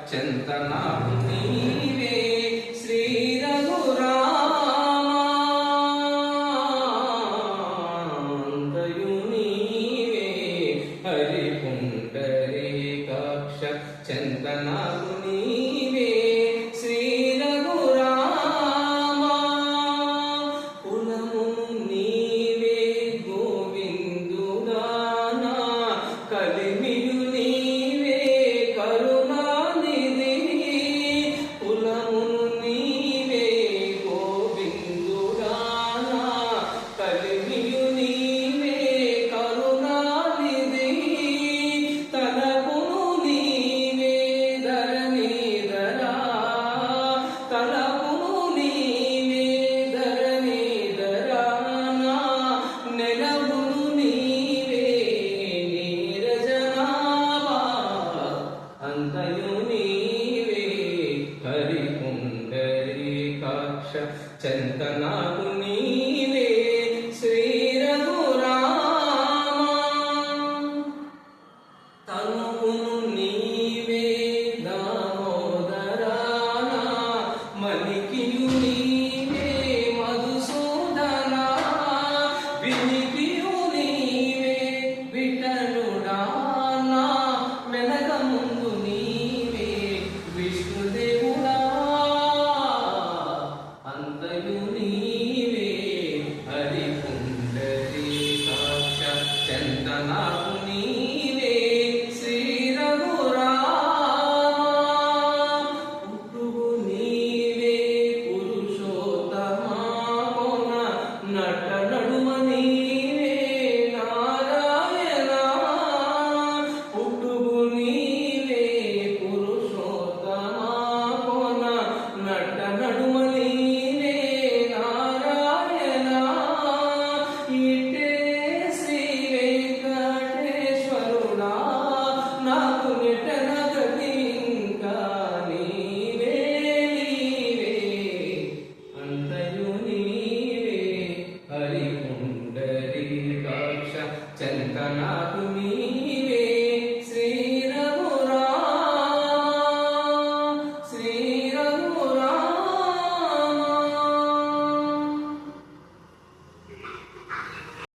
చెంతనాకు నీవే శ్రీ రఘురామా అంతయు నీవే హరి పుండరీకాక్ష చెంతనాకు నీవే శ్రీ రఘురామా కులము నీవే గోవిందుదానా కలిమియు నీవే కరుణానిధి కులము నీవే గోవిందుదానా కలిమియు నీవే కరుణానిధి తలపును నీవే ధరణీధరా తలపును నీవే ధరణీధరా నెలవును నీవే నీరజనాభా అంతయు నీవే హరి పుండరీకాక్ష చెంతనాకు నీవే శ్రీ రఘురామా తను